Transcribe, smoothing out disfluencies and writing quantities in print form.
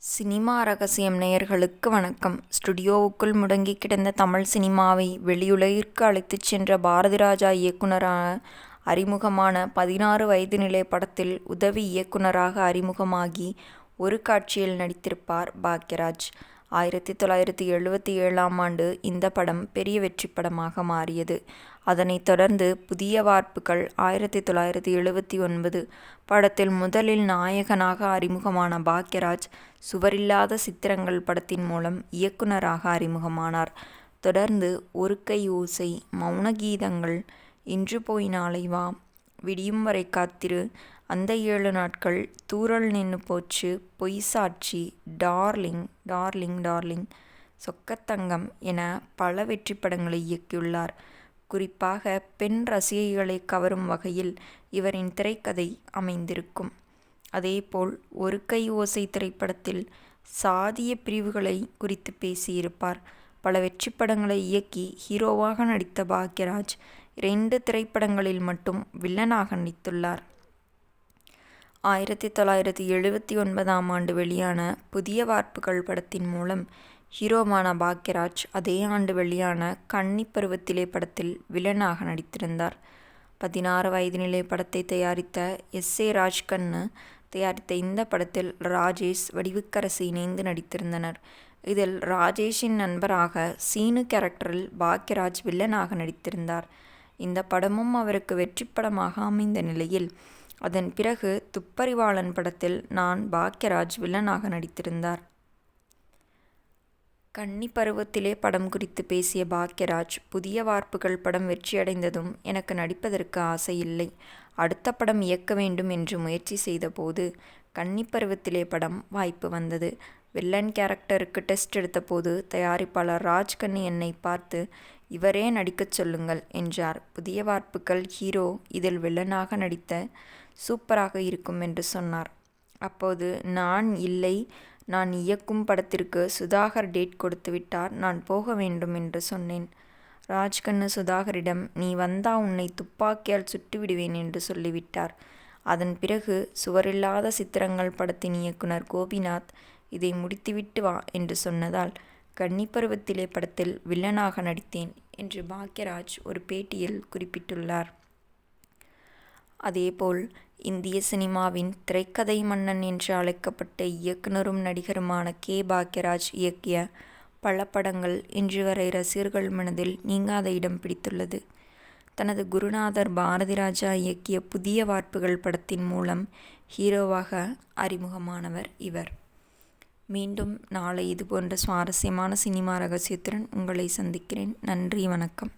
Cinema ரகசியம் நேயர்களுக்கு வணக்கம். ஸ்டுடியோவுக்குள் முடங்கி கிடந்த தமிழ் சினிமாவை வெளியுலகிற்கு அழைத்துச் சென்ற பாரதிராஜா இயக்குனரான அறிமுகமான 16 வயது நிலை படத்தில் உதவி இயக்குனராக அறிமுகமாகி ஒரு காட்சியில் நடித்திருப்பார் பாக்யராஜ். 1977ஆம் ஆண்டு இந்த படம் பெரிய வெற்றி படமாக மாறியது. அதனைத் தொடர்ந்து புதிய வார்ப்புகள் 1979 படத்தில் முதலில் நாயகனாக அறிமுகமான பாக்யராஜ் சுவரில்லாத சித்திரங்கள் படத்தின் மூலம் இயக்குனராக அறிமுகமானார். தொடர்ந்து ஒரு கை ஓசை, மௌன கீதங்கள், இன்று போய் நாளை வா, விடியும் வரை காத்திரு, அந்த 7 நாட்கள், தூறல் நின்னு போச்சு, பொய் சாட்சி, டார்லிங் டார்லிங் டார்லிங், சொக்கத்தங்கம் என பல வெற்றி படங்களை இயக்கியுள்ளார். குறிப்பாக பெண் ரசிகைகளை கவரும் வகையில் இவரின் திரைக்கதை அமைந்திருக்கும். அதேபோல் ஒரு கை ஓசை திரைப்படத்தில் சாதிய பிரிவுகளை குறித்து பேசியிருப்பார். பல வெற்றி படங்களை இயக்கி ஹீரோவாக நடித்த பாக்யராஜ் 2 திரைப்படங்களில் மட்டும் வில்லனாக நடித்துள்ளார். 1979ஆம் ஆண்டு வெளியான புதிய வார்ப்புகள் படத்தின் மூலம் ஹீரோவான பாக்யராஜ் அதே ஆண்டு வெளியான கன்னி பருவத்திலே படத்தில் வில்லனாக நடித்திருந்தார். 16 வயது நிலை படத்தை தயாரித்த எஸ்.ஏ. ராஜ்கண்ணு தயாரித்த இந்த படத்தில் ராஜேஷ், வடிவுக்கரசி இணைந்து நடித்திருந்தனர். இதில் ராஜேஷின் நண்பராக சீனு கேரக்டரில் பாக்யராஜ் வில்லனாக நடித்திருந்தார். இந்த படமும் அவருக்கு வெற்றி படமாக அமைந்த நிலையில் அதன் பிறகு துப்பறிவாளன் படத்தில் பாக்யராஜ் வில்லனாக நடித்திருந்தார். கன்னி பருவத்திலே படம் குறித்து பேசிய பாக்யராஜ், புதிய வார்ப்புகள் படம் வெற்றியடைந்ததும் எனக்கு நடிப்பதற்கு ஆசை இல்லை. அடுத்த படம் இயக்க வேண்டும் என்று முயற்சி செய்தபோது கன்னி பருவத்திலே படம் வாய்ப்பு வந்தது. வில்லன் கேரக்டருக்கு டெஸ்ட் எடுத்தபோது தயாரிப்பாளர் ராஜ்கண்ணு என்னை பார்த்து, இவரே நடிக்கச் சொல்லுங்கள் என்றார். புதிய வார்ப்புகள் ஹீரோ இதில் வில்லனாக நடித்த சூப்பராக இருக்கும் என்று சொன்னார். அப்போது இல்லை, நான் இயக்கும் படத்திற்கு சுதாகர் டேட் கொடுத்து விட்டார், நான் போக வேண்டும் என்று சொன்னேன். ராஜ்கண்ணு சுதாகரிடம், நீ வந்தா உன்னை துப்பாக்கியால் சுட்டு விடுவேன் என்று சொல்லிவிட்டார். அதன் பிறகு சுவரில்லாத சித்திரங்கள் படத்தின் இயக்குனர் கோபிநாத், இதை முடித்துவிட்டு வா என்று சொன்னதால் கன்னிப்பருவத்திலே படத்தில் வில்லனாக நடித்தேன் என்று பாக்யராஜ் ஒரு பேட்டியில் குறிப்பிட்டுள்ளார். அதேபோல் இந்திய சினிமாவின் திரைக்கதை மன்னன் என்று அழைக்கப்பட்ட இயக்குனரும் நடிகருமான கே. பாக்யராஜ் இயக்கிய பல படங்கள் இன்று வரை ரசிகர்கள் மனதில் நீங்காத இடம் பிடித்துள்ளது. தனது குருநாதர் பாரதிராஜா இயக்கிய புதிய வார்ப்புகள் படத்தின் மூலம் ஹீரோவாக அறிமுகமானவர் இவர். மீண்டும் நாளை இதுபோன்ற சுவாரஸ்யமான சினிமா ரகசியத்துடன் உங்களை சந்திக்கிறேன். நன்றி, வணக்கம்.